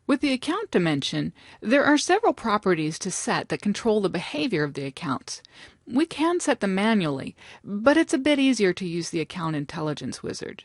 With the account dimension, there are several properties to set that control the behavior of the accounts. We can set them manually, but it's a bit easier to use the Account Intelligence wizard.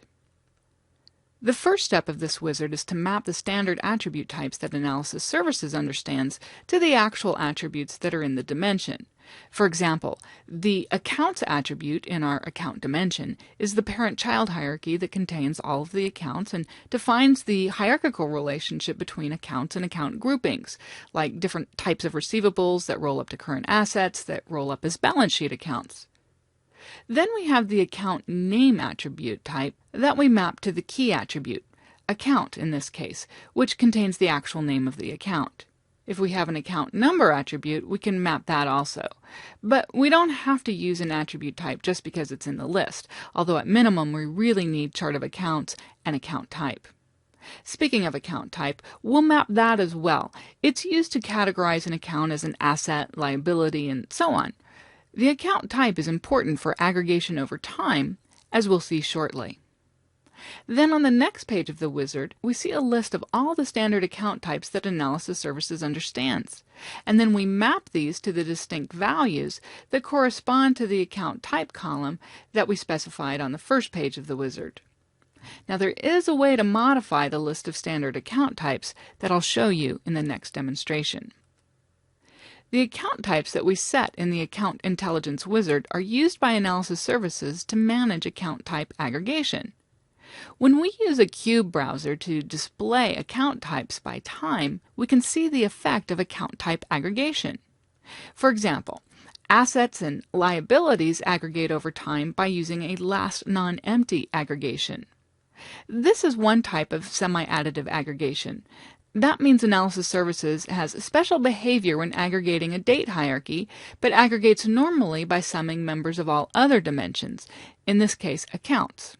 The first step of this wizard is to map the standard attribute types that Analysis Services understands to the actual attributes that are in the dimension. For example, the accounts attribute in our account dimension is the parent-child hierarchy that contains all of the accounts and defines the hierarchical relationship between accounts and account groupings, like different types of receivables that roll up to current assets that roll up as balance sheet accounts. Then we have the account name attribute type that we map to the key attribute, account in this case, which contains the actual name of the account. If we have an account number attribute, we can map that also. But we don't have to use an attribute type just because it's in the list, although at minimum we really need chart of accounts and account type. Speaking of account type, we'll map that as well. It's used to categorize an account as an asset, liability, and so on. The account type is important for aggregation over time, as we'll see shortly. Then on the next page of the wizard, we see a list of all the standard account types that Analysis Services understands. And then we map these to the distinct values that correspond to the account type column that we specified on the first page of the wizard. Now there is a way to modify the list of standard account types that I'll show you in the next demonstration. The account types that we set in the Account Intelligence wizard are used by Analysis Services to manage account type aggregation. When we use a Cube browser to display account types by time, we can see the effect of account type aggregation. For example, assets and liabilities aggregate over time by using a last non-empty aggregation. This is one type of semi-additive aggregation. That means Analysis Services has special behavior when aggregating a date hierarchy, but aggregates normally by summing members of all other dimensions, in this case accounts.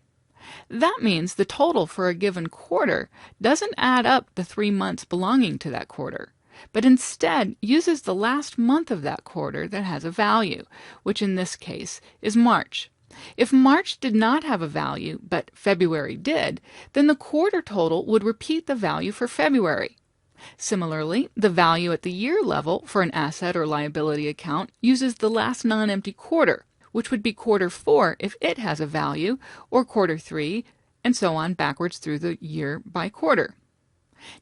That means the total for a given quarter doesn't add up the 3 months belonging to that quarter, but instead uses the last month of that quarter that has a value, which in this case is March. If March did not have a value, but February did, then the quarter total would repeat the value for February. Similarly, the value at the year level for an asset or liability account uses the last non-empty quarter, which would be quarter 4 if it has a value, or quarter 3, and so on backwards through the year by quarter.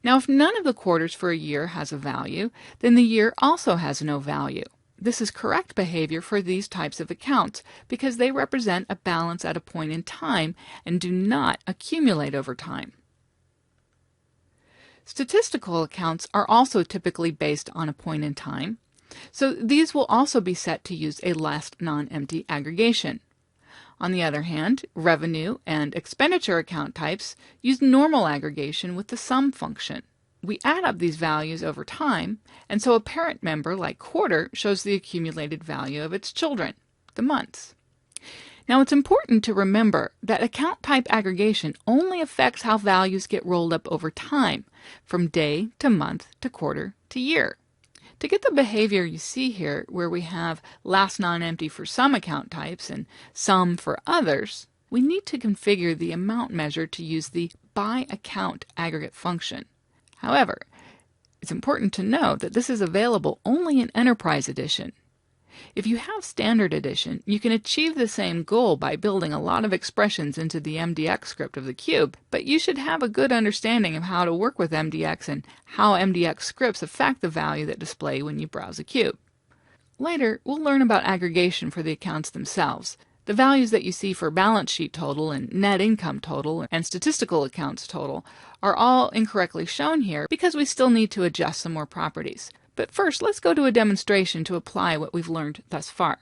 Now, if none of the quarters for a year has a value, then the year also has no value. This is correct behavior for these types of accounts because they represent a balance at a point in time and do not accumulate over time. Statistical accounts are also typically based on a point in time, so these will also be set to use a last non-empty aggregation. On the other hand, revenue and expenditure account types use normal aggregation with the sum function. We add up these values over time, and so a parent member like quarter shows the accumulated value of its children, the months. Now it's important to remember that account type aggregation only affects how values get rolled up over time, from day to month to quarter to year. To get the behavior you see here, where we have last non-empty for some account types and sum for others, we need to configure the amount measure to use the by account aggregate function. However, it's important to know that this is available only in Enterprise Edition. If you have Standard Edition, you can achieve the same goal by building a lot of expressions into the MDX script of the cube, but you should have a good understanding of how to work with MDX and how MDX scripts affect the value that display when you browse a cube. Later, we'll learn about aggregation for the accounts themselves. The values that you see for balance sheet total and net income total and statistical accounts total are all incorrectly shown here because we still need to adjust some more properties. But first, let's go to a demonstration to apply what we've learned thus far.